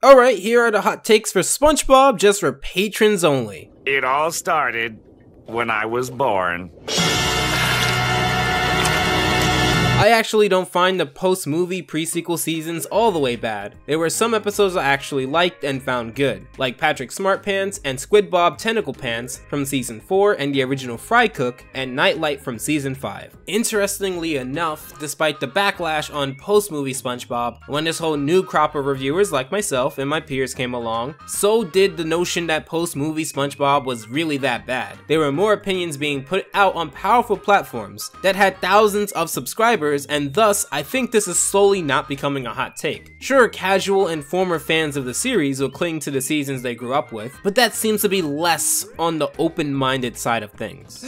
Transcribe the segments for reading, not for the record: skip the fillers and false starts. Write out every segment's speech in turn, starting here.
Alright, here are the hot takes for SpongeBob just for patrons only. It all started when I was born. I actually don't find the post-movie pre-sequel seasons all the way bad. There were some episodes I actually liked and found good, like Patrick Smart Pants and Squid Bob Tentacle Pants from season 4 and the original Fry Cook and Nightlight from season 5. Interestingly enough, despite the backlash on post-movie SpongeBob, when this whole new crop of reviewers like myself and my peers came along, so did the notion that post-movie SpongeBob was really that bad. There were more opinions being put out on powerful platforms that had thousands of subscribers, and thus I think this is slowly not becoming a hot take. Sure, casual and former fans of the series will cling to the seasons they grew up with, but that seems to be less on the open-minded side of things.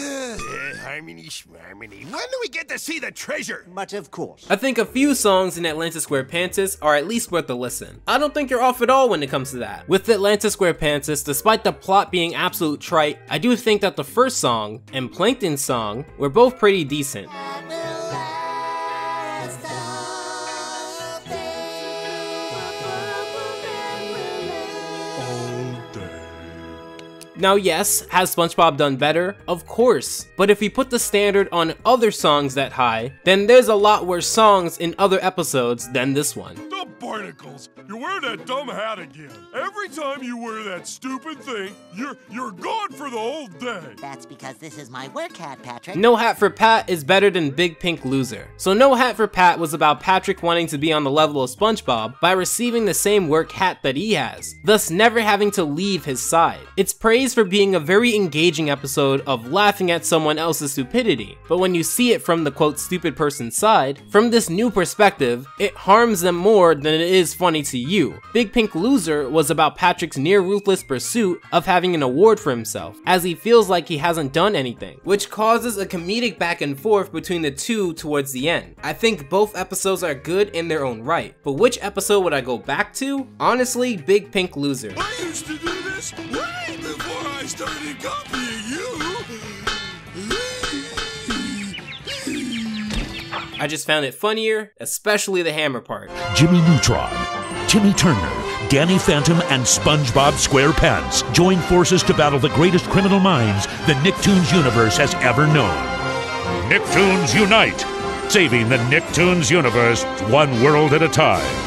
Harmony schmarmony. When do we get to see the treasure? But of course. I think a few songs in Atlantis Square Pantis are at least worth a listen. I don't think you're off at all when it comes to that. With Atlantis Square Pantis, despite the plot being absolute trite, I do think that the first song and Plankton's song were both pretty decent. Now yes, has SpongeBob done better? Of course, but if we put the standard on other songs that high, then there's a lot worse songs in other episodes than this one. The barnacles! You're wearing that dumb hat again. Every time you wear that stupid thing, you're gone for the whole day. That's because this is my work hat, Patrick. No Hat for Pat is better than Big Pink Loser. So No Hat for Pat was about Patrick wanting to be on the level of SpongeBob by receiving the same work hat that he has, thus never having to leave his side. It's praised for being a very engaging episode of laughing at someone else's stupidity, but when you see it from the quote stupid person's side, from this new perspective, it harms them more than it is funny to you. Big Pink Loser was about Patrick's near ruthless pursuit of having an award for himself, as he feels like he hasn't done anything, which causes a comedic back and forth between the two towards the end. I think both episodes are good in their own right, but which episode would I go back to? Honestly, Big Pink Loser. I used to do this way before I started copying you. I just found it funnier, especially the hammer part. Jimmy Neutron, Timmy Turner, Danny Phantom, and SpongeBob SquarePants join forces to battle the greatest criminal minds the Nicktoons universe has ever known. Nicktoons Unite! Saving the Nicktoons universe one world at a time.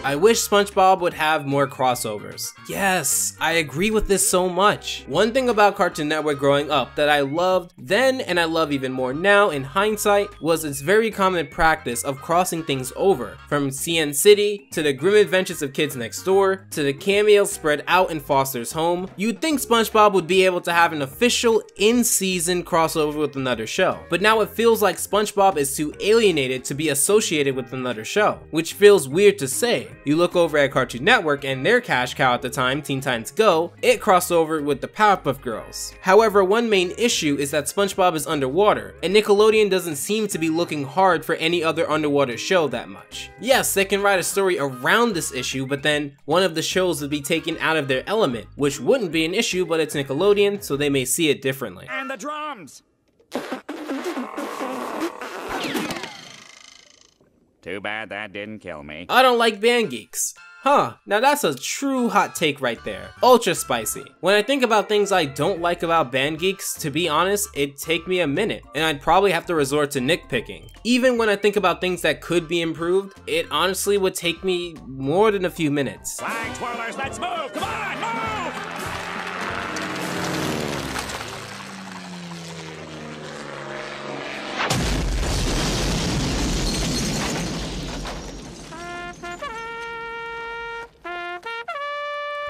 I wish SpongeBob would have more crossovers. Yes, I agree with this so much. One thing about Cartoon Network growing up that I loved then and I love even more now in hindsight was its very common practice of crossing things over. From CN City to the Grim Adventures of Kids Next Door to the cameos spread out in Foster's Home, you'd think SpongeBob would be able to have an official in-season crossover with another show. But now it feels like SpongeBob is too alienated to be associated with another show, which feels weird to say. You look over at Cartoon Network and their cash cow at the time, Teen Titans Go, it crossed over with the Powerpuff Girls. However, one main issue is that SpongeBob is underwater, and Nickelodeon doesn't seem to be looking hard for any other underwater show that much. Yes, they can write a story around this issue, but then one of the shows would be taken out of their element, which wouldn't be an issue, but it's Nickelodeon, so they may see it differently. And the drums! Too bad that didn't kill me. I don't like band geeks. Huh, now that's a true hot take right there. Ultra spicy. When I think about things I don't like about band geeks, to be honest, it'd take me a minute, and I'd probably have to resort to nitpicking. Even when I think about things that could be improved, it honestly would take me more than a few minutes. Flag twirlers, let's move! Come on, move!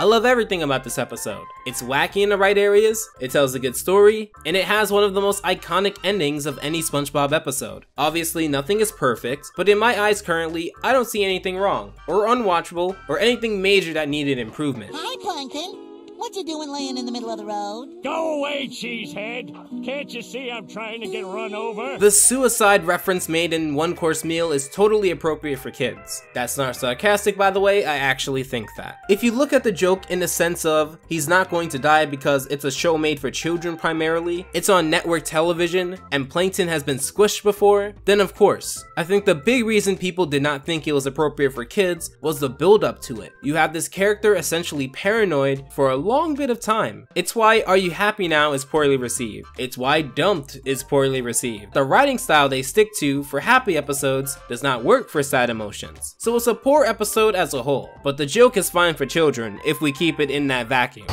I love everything about this episode. It's wacky in the right areas, it tells a good story, and it has one of the most iconic endings of any SpongeBob episode. Obviously, nothing is perfect, but in my eyes currently, I don't see anything wrong, or unwatchable, or anything major that needed improvement. Hi, Plankton. What you doing laying in the middle of the road? Go away, cheesehead. Can't you see I'm trying to get run over? The suicide reference made in One Course Meal is totally appropriate for kids. That's not sarcastic, by the way, I actually think that. If you look at the joke in the sense of he's not going to die because it's a show made for children primarily, it's on network television, and Plankton has been squished before, then of course. I think the big reason people did not think it was appropriate for kids was the build up to it. You have this character essentially paranoid for a long bit of time. It's why Are You Happy Now is poorly received. It's why Dumped is poorly received. The writing style they stick to for happy episodes does not work for sad emotions. So it's a poor episode as a whole, but the joke is fine for children if we keep it in that vacuum.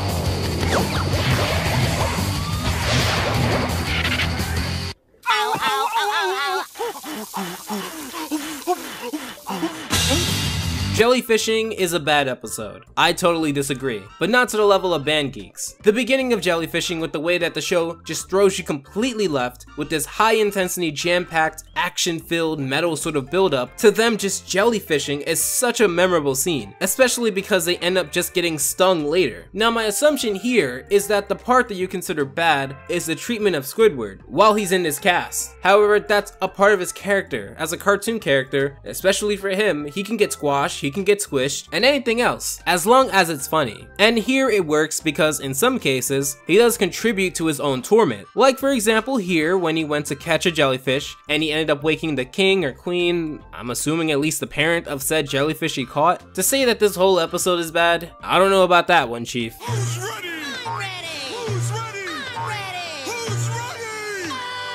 Jellyfishing is a bad episode. I totally disagree, but not to the level of Band Geeks. The beginning of Jellyfishing with the way that the show just throws you completely left with this high intensity jam-packed, action-filled metal sort of build-up to them just jellyfishing is such a memorable scene, especially because they end up just getting stung later. Now my assumption here is that the part that you consider bad is the treatment of Squidward while he's in this cast. However, that's a part of his character. As a cartoon character, especially for him, he can get squashed, he can get squished, and anything else, as long as it's funny. And here it works because in some cases, he does contribute to his own torment. Like for example here, when he went to catch a jellyfish, and he ended up waking the king or queen, I'm assuming at least the parent of said jellyfish he caught. To say that this whole episode is bad, I don't know about that one, Chief. Who's ready? I'm ready! Who's ready? I'm ready! Who's ready?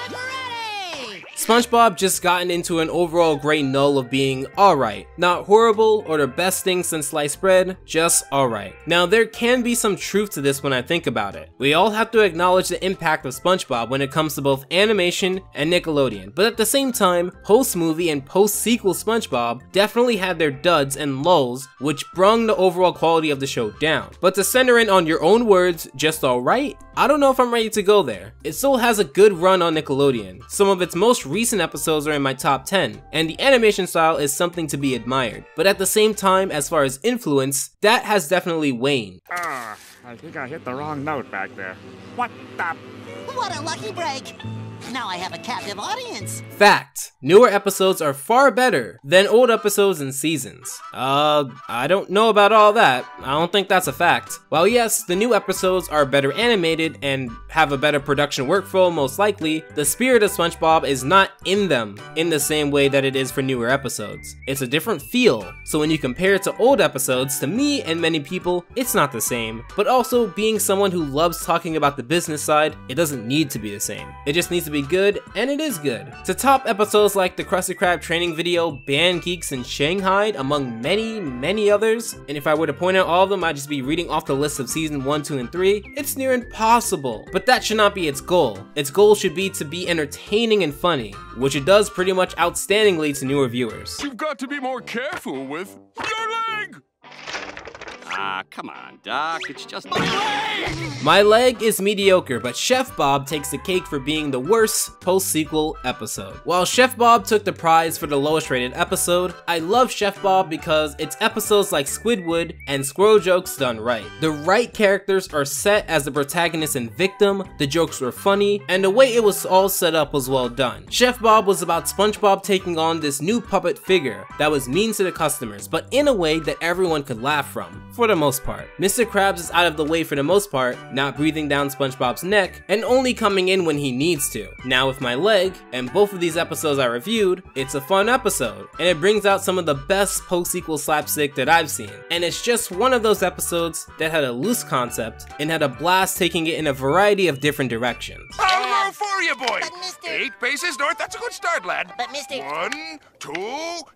I'm ready! SpongeBob just gotten into an overall great null of being alright. Not horrible or the best thing since sliced bread, just alright. Now there can be some truth to this when I think about it. We all have to acknowledge the impact of SpongeBob when it comes to both animation and Nickelodeon, but at the same time, post-movie and post-sequel SpongeBob definitely had their duds and lulls, which brung the overall quality of the show down. But to center in on your own words, just alright, I don't know if I'm ready to go there. It still has a good run on Nickelodeon. Some of its most recent episodes are in my top 10, and the animation style is something to be admired. But at the same time, as far as influence, that has definitely waned. I think I hit the wrong note back there. What the? What a lucky break! Now I have a captive audience. Fact. Newer episodes are far better than old episodes and seasons. I don't know about all that. I don't think that's a fact. While yes, the new episodes are better animated and have a better production workflow most likely, the spirit of SpongeBob is not in them in the same way that it is for newer episodes. It's a different feel, so when you compare it to old episodes, to me and many people, it's not the same. But also, being someone who loves talking about the business side, it doesn't need to be the same. It just needs to be good, and it is good. To top episodes like the Krusty Krab training video, Band Geeks, and Shanghai, among many others, and if I were to point out all of them, I'd just be reading off the list of season 1, 2, and 3, it's near impossible. But that should not be its goal. Its goal should be to be entertaining and funny, which it does pretty much outstandingly to newer viewers. You've got to be more careful with your leg! Ah, come on, Doc, it's just My leg is mediocre, but Chef Bob takes the cake for being the worst post-sequel episode. While Chef Bob took the prize for the lowest rated episode, I love Chef Bob because it's episodes like Squidward and Squirrel jokes done right. The right characters are set as the protagonist and victim, the jokes were funny, and the way it was all set up was well done. Chef Bob was about SpongeBob taking on this new puppet figure that was mean to the customers, but in a way that everyone could laugh from, for the most part. Mr. Krabs is out of the way for the most part, not breathing down SpongeBob's neck, and only coming in when he needs to. Now with my leg, and both of these episodes I reviewed, it's a fun episode, and it brings out some of the best post-sequel slapstick that I've seen. And it's just one of those episodes that had a loose concept, and had a blast taking it in a variety of different directions. I'll row for you, boy. But Mr. 8 paces north, that's a good start, lad. But Mr. 1, 2,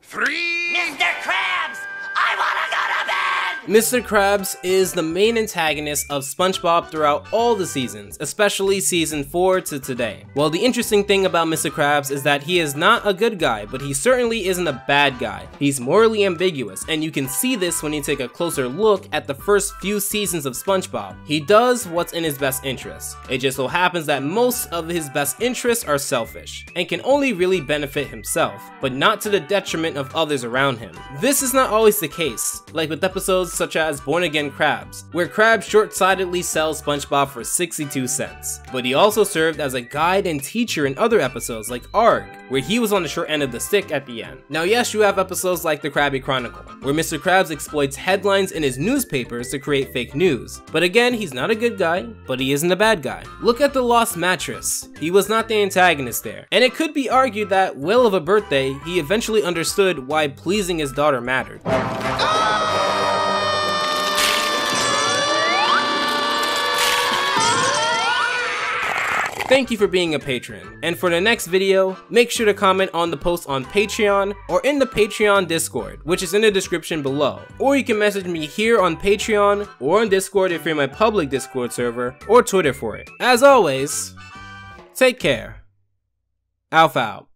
3. Mr. Krabs! I wanna go to bed! Mr. Krabs is the main antagonist of SpongeBob throughout all the seasons, especially season 4 to today. Well, the interesting thing about Mr. Krabs is that he is not a good guy, but he certainly isn't a bad guy. He's morally ambiguous, and you can see this when you take a closer look at the first few seasons of SpongeBob. He does what's in his best interest. It just so happens that most of his best interests are selfish, and can only really benefit himself, but not to the detriment of others around him. This is not always the case, like with episodes such as Born Again Krabs, where Krabs short-sightedly sells SpongeBob for 62 cents. But he also served as a guide and teacher in other episodes like Arg, where he was on the short end of the stick at the end. Now yes, you have episodes like The Krabby Chronicle, where Mr. Krabs exploits headlines in his newspapers to create fake news. But again, he's not a good guy, but he isn't a bad guy. Look at The Lost Mattress. He was not the antagonist there. And it could be argued that, well of a birthday, he eventually understood why pleasing his daughter mattered. Thank you for being a patron, and for the next video, make sure to comment on the post on Patreon or in the Patreon Discord, which is in the description below. Or you can message me here on Patreon or on Discord if you're in my public Discord server, or Twitter for it. As always, take care. Alpha out.